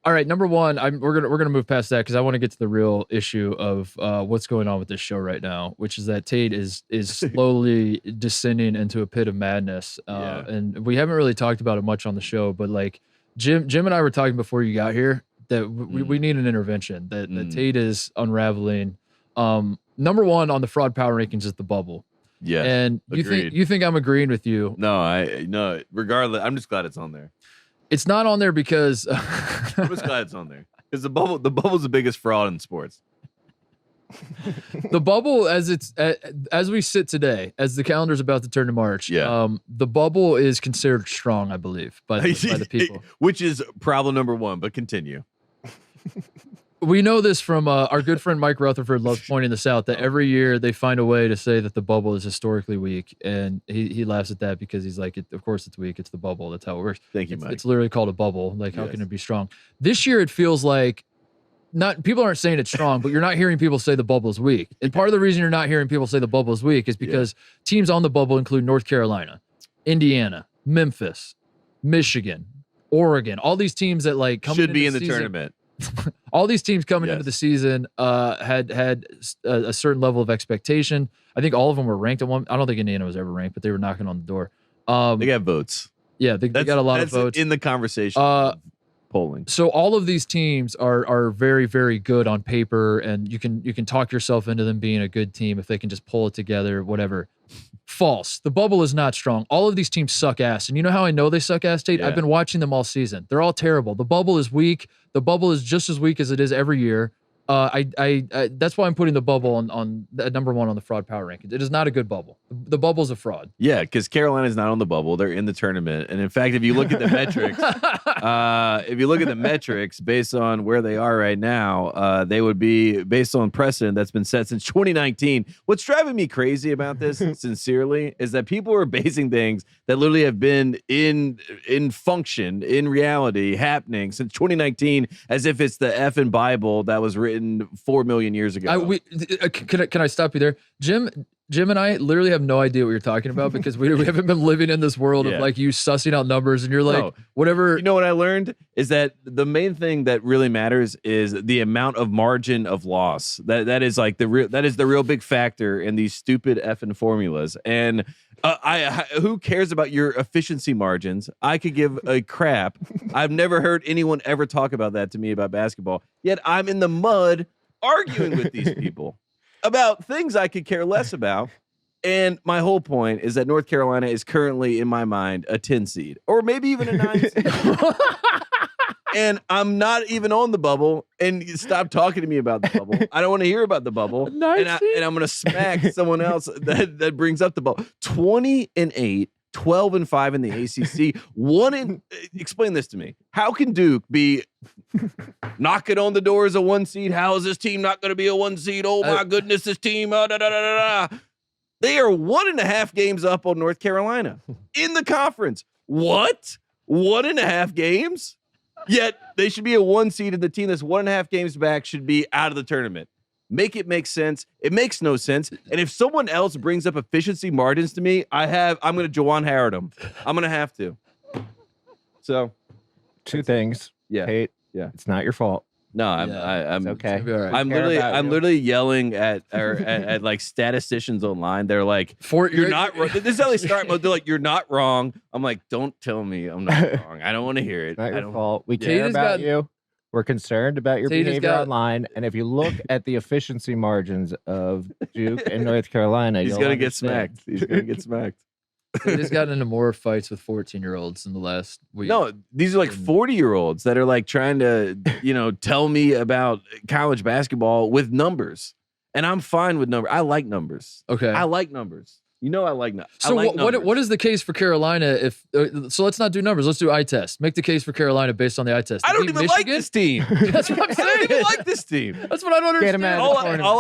All right, number one, we're gonna move past that because I want to get to the real issue of what's going on with this show right now, which is that Tate is slowly descending into a pit of madness. And we haven't really talked about it much on the show, but like Jim and I were talking before you got here that we need an intervention. That Tate is unraveling. Number one on the fraud power rankings is the bubble. Yeah, and you think I'm agreeing with you? No. Regardless, I'm just glad it's on there. It's not on there because I'm just glad it's on there because the bubble's the biggest fraud in sports. The bubble, as we sit today, as the calendar's about to turn to March, the bubble is considered strong, I believe, by the people. Which is problem number one, but continue. We know this from our good friend Mike Rutherford loves pointing this out, that every year they find a way to say that the bubble is historically weak, and he laughs at that because he's like, of course it's weak, it's the bubble, that's how it works. Thank you, Mike. It's literally called a bubble. Like, how can it be strong? This year it feels like people aren't saying it's strong, but you're not hearing people say the bubble is weak. And part of the reason you're not hearing people say the bubble is weak is because teams on the bubble include North Carolina, Indiana, Memphis, Michigan, Oregon, all these teams that like should be in the tournament. All these teams coming into the season had a certain level of expectation. I think all of them were ranked at one. I don't think Indiana was ever ranked, but they were knocking on the door. They got votes. Yeah, they got a lot of votes in the conversation. Polling. So all of these teams are very, very good on paper, and you can talk yourself into them being a good team if they can just pull it together, whatever. False. The bubble is not strong. All of these teams suck ass. And you know how I know they suck ass, Tate? I've been watching them all season. They're all terrible. The bubble is weak. The bubble is just as weak as it is every year. That's why I'm putting the bubble on number one on the fraud power rankings. It is not a good bubble. The bubble's a fraud. Yeah, because Carolina's not on the bubble; they're in the tournament. And in fact, if you look at the metrics, based on where they are right now, they would be based on precedent that's been set since 2019. What's driving me crazy about this, sincerely, is that people are basing things that literally have been in function, in reality, happening since 2019, as if it's the effing Bible that was written 4 million years ago. Can I stop you there? Jim and I literally have no idea what you're talking about because we haven't been living in this world of like you sussing out numbers and you're like, whatever. You know what I learned is that the main thing that really matters is the amount of margin of loss. That is like the real big factor in these stupid effing formulas. And who cares about your efficiency margins? I could give a crap. I've never heard anyone ever talk about that to me about basketball. Yet I'm in the mud arguing with these people about things I could care less about. And my whole point is that North Carolina is currently, in my mind, a 10 seed or maybe even a 9 seed. And I'm not even on the bubble. And stop talking to me about the bubble. I don't want to hear about the bubble. And I'm going to smack someone else that brings up the bubble. 20-8, 12-5 in the ACC. Explain this to me. How can Duke be knocking on the door as a 1 seed? How is this team not going to be a 1 seed? Oh my goodness, this team. They are 1.5 games up on North Carolina in the conference. What? 1.5 games? Yet they should be a 1 seed, and the team that's 1.5 games back should be out of the tournament. Make it make sense. It makes no sense. And if someone else brings up efficiency margins to me, I'm going to Juwan Howard them. I'm going to have to. So, 2 things. Yeah. Tate, it's not your fault. No, I'm okay. Right. I'm literally yelling at like statisticians online. They're like, "You're not wrong." This is how they start. They're like, "You're not wrong." I'm like, "Don't tell me I'm not wrong. I don't want to hear it. Not your fault. We care about you. We're concerned about your behavior online. And if you look at the efficiency margins of Duke and North Carolina, he's gonna get smacked. He's gonna get smacked. He's gotten into more fights with 14-year-olds in the last week. No, these are like 40-year-olds that are like trying to, tell me about college basketball with numbers. And I'm fine with numbers. I like numbers. Okay. I like numbers. I like numbers. So what is the case for Carolina? So let's not do numbers. Let's do eye test. Make the case for Carolina based on the eye test. I don't even like this team. That's what I'm saying. I don't even like this team. That's what I don't understand. All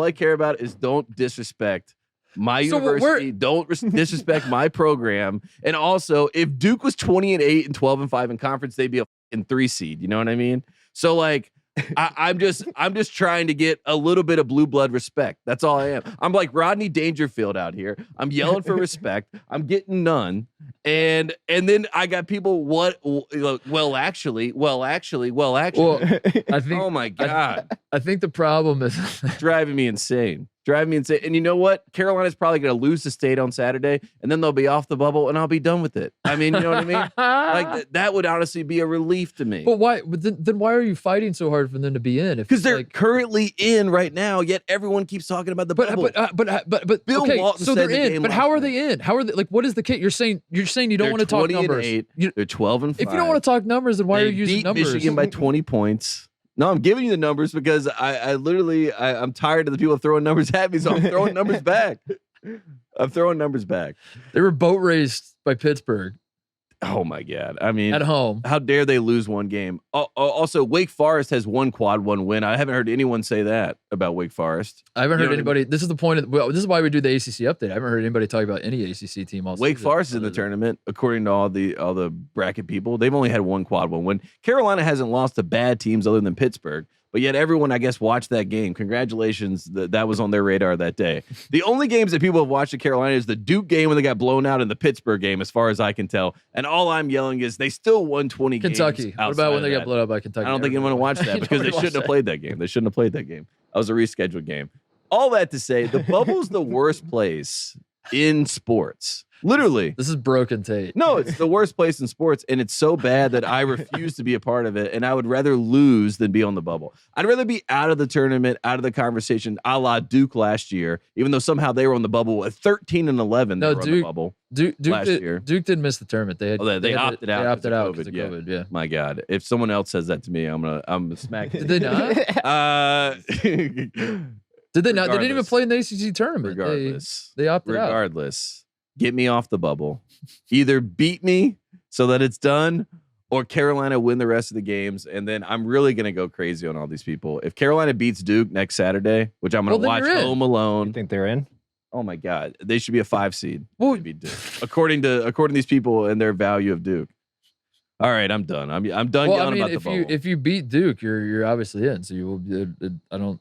I care about is don't disrespect my university. Don't disrespect my program. And also, if Duke was 20-8 and 12-5 in conference, they'd be a 3 seed. You know what I mean? So like, I'm just trying to get a little bit of blue blood respect. That's all I am. I'm like Rodney Dangerfield out here. I'm yelling for respect. I'm getting none. And then I got people, well, actually. Well, I think, oh my God. I think the problem is driving me insane. And you know what? Carolina's probably going to lose to State on Saturday, and then they'll be off the bubble, and I'll be done with it. I mean, you know what I mean? Like that would honestly be a relief to me. But why? But then why are you fighting so hard for them to be in? Because they're currently in right now. Yet everyone keeps talking about the bubble. But Bill okay, Walton so said they're the in. But how are they in? How are they? Like, what is the kit? You're saying you don't want to talk numbers. They're 12 and 5. If you don't want to talk numbers, then why are you using beat numbers? Michigan by 20 points. No, I'm giving you the numbers because I'm tired of the people throwing numbers at me, so I'm throwing numbers back. They were boat raced by Pittsburgh. Oh my God. I mean, at home. How dare they lose one game? Also, Wake Forest has one quad one win. I haven't heard anyone say that about Wake Forest. I haven't heard anybody. This is the point. This is why we do the ACC update. I haven't heard anybody talk about any ACC team. Wake Forest is in the tournament, according to all the bracket people. They've only had one quad one win. Carolina hasn't lost to bad teams other than Pittsburgh. But yet everyone, I guess, watched that game. Congratulations. That was on their radar that day. The only games that people have watched at Carolina is the Duke game when they got blown out and the Pittsburgh game, as far as I can tell. And all I'm yelling is they still won 20 Kentucky. games. What about when they got blown out by Kentucky? I don't think anyone watched that because they shouldn't have played that game. That was a rescheduled game. All that to say, the bubble's the worst place in sports. Literally. This is broken Tate. No, it's the worst place in sports, and it's so bad that I refuse to be a part of it, and I would rather lose than be on the bubble. I'd rather be out of the tournament, out of the conversation, a la Duke last year, even though somehow they were on the bubble at 13 and 11. They were on the bubble last year. Duke didn't miss the tournament. They opted out. They opted out because of COVID. Yeah. My God, if someone else says that to me, I'm gonna smack. Did they not? Did they not? They didn't even play in the ACC tournament. Regardless, they opted out. Regardless. Get me off the bubble. Either beat me so that it's done, or Carolina win the rest of the games, and then I'm really going to go crazy on all these people. If Carolina beats Duke next Saturday, which I'm going to watch home alone. You think they're in? Oh my God, they should be a 5 seed. Well, beat Duke. According to these people and their value of Duke. All right, I'm done. I'm done yelling about the bubble. If you beat Duke, you're obviously in. So you will. I don't.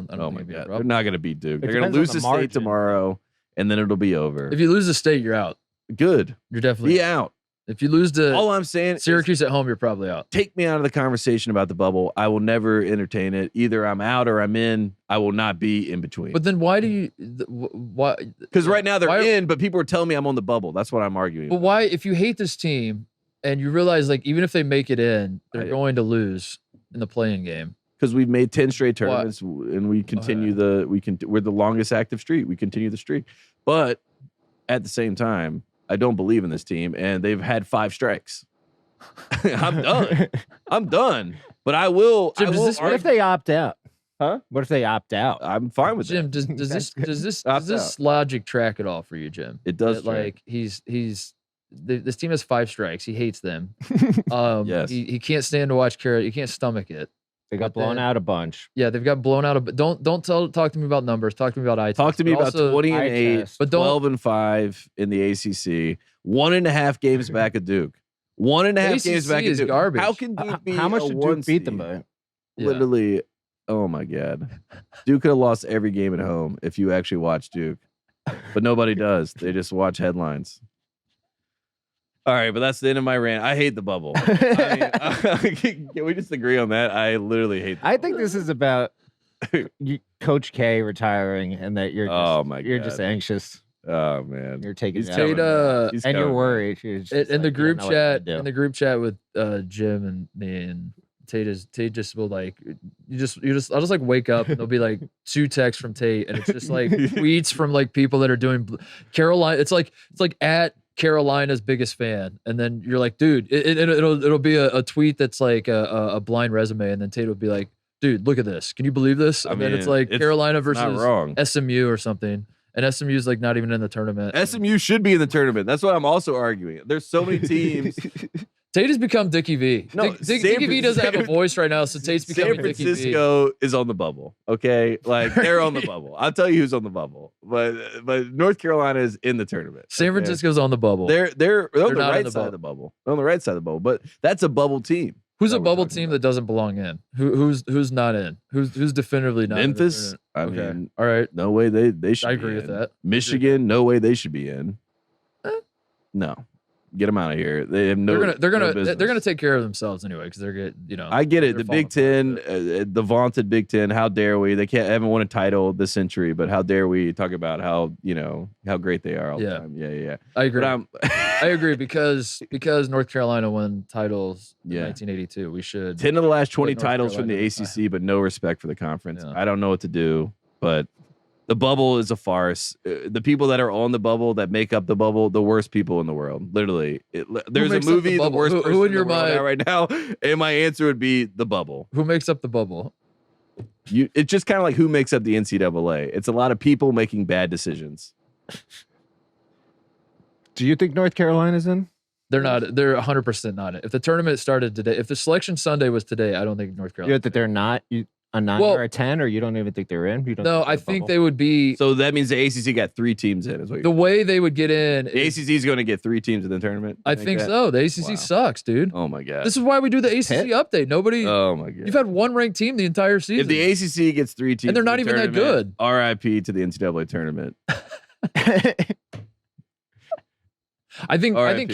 Oh my God, they're not going to beat Duke. They're going to lose to State tomorrow. And then it'll be over. If you lose to State, you're out. Good. You're definitely be out. If you lose to all I'm saying Syracuse at home, you're probably out. Take me out of the conversation about the bubble. I will never entertain it. Either I'm out or I'm in. I will not be in between. But then why do you? Why? Because right now they're in, but people are telling me I'm on the bubble. That's what I'm arguing. But why? If you hate this team and you realize like even if they make it in, they're going to lose in the playing game. Because we've made 10 straight tournaments and we continue we're the longest active streak. We continue the streak. But at the same time, I don't believe in this team, and they've had 5 strikes. I'm done. But I will. Jim, what if they opt out? Huh? What if they opt out? I'm fine with Jim, that. Does this logic track it all for you, Jim? It does. Like this team has 5 strikes. He hates them. Yes. He can't stand to watch Carrot. He can't stomach it. They got blown out a bunch. Yeah, they've got blown out. Don't talk to me about numbers. Talk to me about iTest. Talk to me about 20 and 8, but 12 and 5 in the ACC. 1.5 games back at Duke. 1.5 games back at Duke. Garbage. How can Duke be? How much did Duke beat them by? Literally. Oh my God. Duke could have lost every game at home if you actually watch Duke, but nobody does. They just watch headlines. All right, but that's the end of my rant. I hate the bubble. Can we just agree on that? I literally hate the bubble. I think this is about Coach K retiring and that you're just anxious. Oh man. You're taking Tate, and you're worried. In the group chat with Jim and me and Tate just will like I'll just like wake up and there'll be like 2 texts from Tate and it's just like tweets from like people that are doing Carolina. It's like at Carolina's biggest fan, and then you're like, dude, it'll be a tweet that's like a blind resume, and then Tate will be like, dude, look at this, can you believe this? And then it's like Carolina versus SMU or something, and SMU is like not even in the tournament. SMU should be in the tournament. That's what I'm also arguing. There's so many teams. Tate has become Dickie V. No, Dickie V doesn't have a voice right now, so Tate's becoming Dickie V. San Francisco is on the bubble, okay? Like, they're on the bubble. I'll tell you who's on the bubble. But North Carolina is in the tournament. San Francisco's on the bubble. They're on the right side of the bubble. They're on the right side of the bubble. But that's a bubble team. Who's a bubble team that doesn't belong in? Who's not in? Who's definitively not Memphis? in? I Okay. mean, all right. no way they should I be agree with in. that. Michigan, no way they should be in. No. Get them out of here. They have no. They're no gonna take care of themselves anyway because they're good. I get it. they're The Big falling Ten, the vaunted Big Ten. How dare we? They haven't won a title this century, but how dare we talk about how great they are all the time? Yeah. I agree. But I agree because North Carolina won titles in Yeah. 1982. We should 10 of the last 20 North titles from the Carolina ACC, but no respect for the conference. Yeah. I don't know what to do, but the bubble is a farce. The people that are on the bubble that make up the bubble, the worst people in the world. Literally, there's a makes up the movie, the bubble? worst Who person in in your the world mind- out right now, and my answer would be the bubble. Who makes up the bubble? It's just kind of like who makes up the NCAA. It's a lot of people making bad decisions. Do you think North Carolina's in? They're not. They're 100% not. If the tournament started today, if the selection Sunday was today, I don't think North Carolina. You think that they're not a 9 Well- or a 10, or you don't even think they're in? You don't No, I think they would be. So that means the ACC got 3 teams in. Is what The way they would get in. the ACC is going to get 3 teams in the tournament. I You think that? so. The ACC Wow. sucks, dude. Oh my god. This is why we do the ACC update. Nobody. Oh my god. You've had one ranked team the entire season. If the ACC gets 3 teams, And they're in not the even that tournament, good. RIP to the NCAA tournament. I think RIP.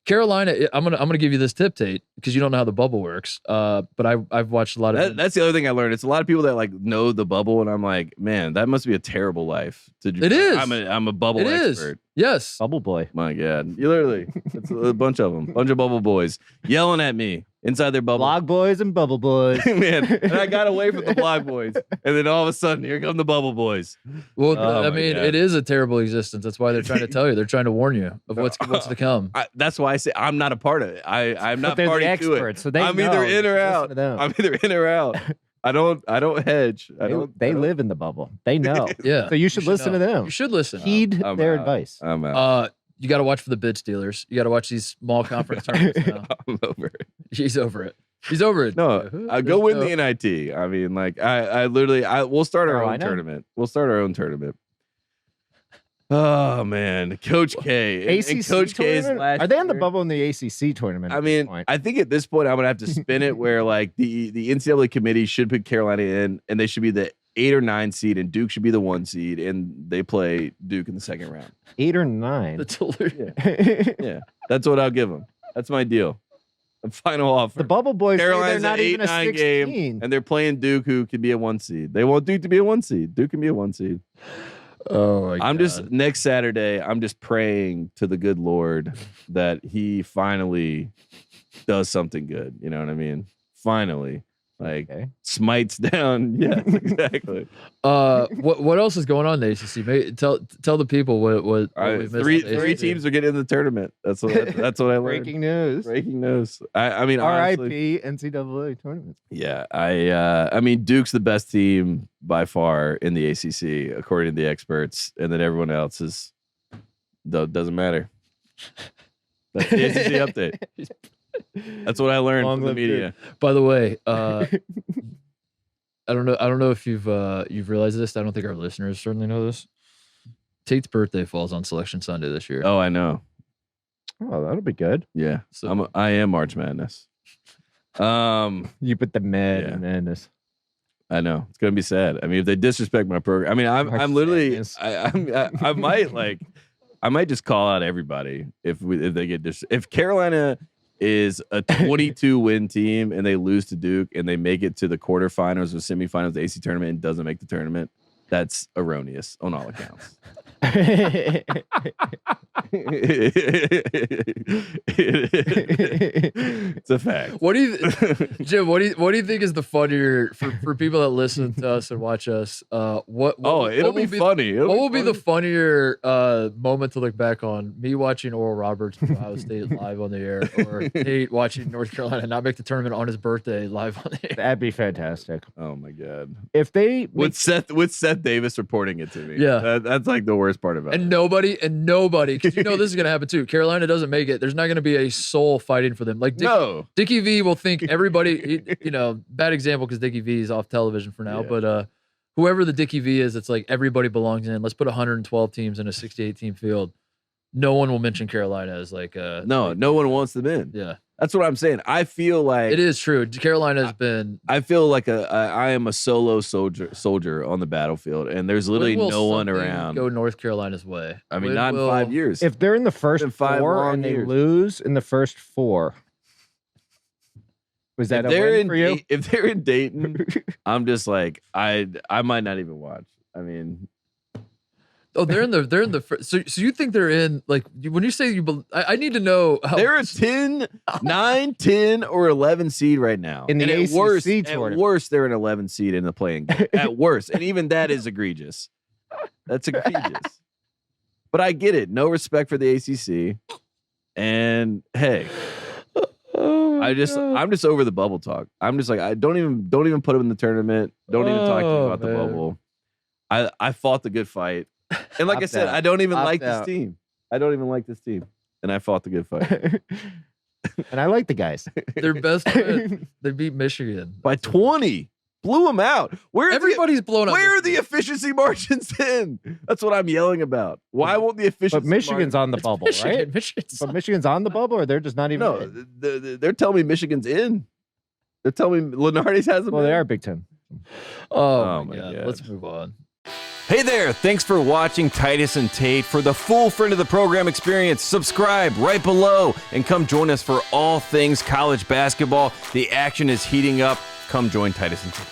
Carolina. I'm gonna give you this tip, Tate, because you don't know how the bubble works. But I've watched a lot of. That's the other thing I learned. It's a lot of people that like know the bubble, and I'm like, man, that must be a terrible life to do. It is. I'm a bubble It is. expert. Yes. Bubble boy. My God, you literally, it's a bunch of them, bunch of bubble boys yelling at me inside their bubble. Blog boys and bubble boys. Man, and I got away from the blog boys, and then all of a sudden, here come the bubble boys. Well, Oh I my mean, God. it is a terrible existence. That's why they're trying to tell you. They're trying to warn you of what's to come. That's why I say I'm not a part of it. I'm But not they're the party to it. experts, so they I'm know. either in or Listen out. to them. I'm either in or out. I don't hedge. They live in the bubble. They know. Yeah. So you should listen to know. them. You should listen. Heed I'm their out. advice. I'm out. You got to watch for the bid stealers. You got to watch these small conference tournaments now. I'm over it. He's over it. He's over it. No, I go win the NIT. I mean, like I literally, we'll start our own Carolina? tournament. We'll start our own tournament. Oh man, Coach K. And ACC Coach K's tournament? last Are they on the year- bubble in the ACC tournament? I at this mean, point? I think at this point I'm gonna have to spin it where like the NCAA committee should put Carolina in, and they should be the 8 or 9 seed, and Duke should be the 1 seed, and they play Duke in the second round. 8 or 9. That's hilarious. Yeah, that's what I'll give them. That's my deal. The final offer. The bubble boys say Carolina's they're not an even a 8-9 16. game, and they're playing Duke, who can be a 1 seed. They want Duke to be a 1 seed. Duke can be a 1 seed. Oh my I'm God. just next Saturday. I'm just praying to the good Lord that He finally does something good. You know what I mean? Finally, like Okay. smites down. Yes, exactly. What else is going on in the ACC? Maybe tell the people what we missed in the Three ACC. teams are getting in the tournament. That's what I learned. Breaking news. Breaking news. I mean, honestly, RIP NCAA tournament. yeah. I mean, Duke's the best team by far in the ACC, according to the experts, and then everyone else doesn't matter. That's the ACC update. That's what I learned Long from the live media. By the way, I don't know if you've realized this. I don't think our listeners certainly know this. Tate's birthday falls on Selection Sunday this year. Oh, I know. Oh, that'll be good. Yeah, So- I am March Madness. You put the med Yeah. in madness. I know it's gonna be sad. I mean, if they disrespect my program, I mean, March I'm literally, Madness. I might like, I might just call out everybody if they get if Carolina is a 22 win team and they lose to Duke and they make it to the quarterfinals or semifinals of the AC tournament and doesn't make the tournament, that's erroneous on all accounts. It's a fact. What do you, Jim? What do you think is the funnier for people that listen to us and watch us? It'll be funny. What will be the funnier moment to look back on? Me watching Oral Roberts from Ohio State live on the air, or Tate watching North Carolina not make the tournament on his birthday live on the air? That'd be fantastic. Oh my god. If they With Seth Davis reporting it to me. Yeah. That's like the worst part about it. And nobody, because you know this is going to happen too. Carolina doesn't make it. There's not going to be a soul fighting for them. Like Dickie V will think everybody, bad example because Dickie V is off television for now, Yeah. but whoever the Dickie V is, it's like everybody belongs in. Let's put 112 teams in a 68 team field. No one will mention Carolina as like no one wants them in. Yeah. That's what I'm saying. I feel like it is true. Carolina's been. I feel like I am a solo soldier on the battlefield, and there's literally no one around. Go North Carolina's way. I mean, not in 5 years. If they're in the first 4 and they lose in the first 4, was that a win for you? If they're in Dayton, I'm just like I might not even watch. I mean. Oh, they're in the. So you think they're in, like, when you say I need to know how they're a 9, 10, or 11 seed right now. In the ACC tournament. At worst, they're an 11 seed in the playing game. At worst. And even that is egregious. That's egregious. But I get it. No respect for the ACC. And hey, I'm just over the bubble talk. I'm just like, I don't even put them in the tournament. Don't even talk to me about the bubble. I fought the good fight. And like I said, I don't even like this team. I don't even like this team. And I fought the good fight. And I like the guys. Their best win, they beat Michigan. By 20. Blew them out. Everybody's blown up. Where are the efficiency margins in? That's what I'm yelling about. Why won't the efficiency But Michigan's on the bubble, right? But Michigan's on the bubble, or they're just not even in? They're telling me Michigan's in. They're telling me Lenardi's has them. Well, they are Big Ten. Oh my God. Let's move on. Hey there, thanks for watching Titus and Tate. For the full friend of the program experience, subscribe right below and come join us for all things college basketball. The action is heating up. Come join Titus and Tate.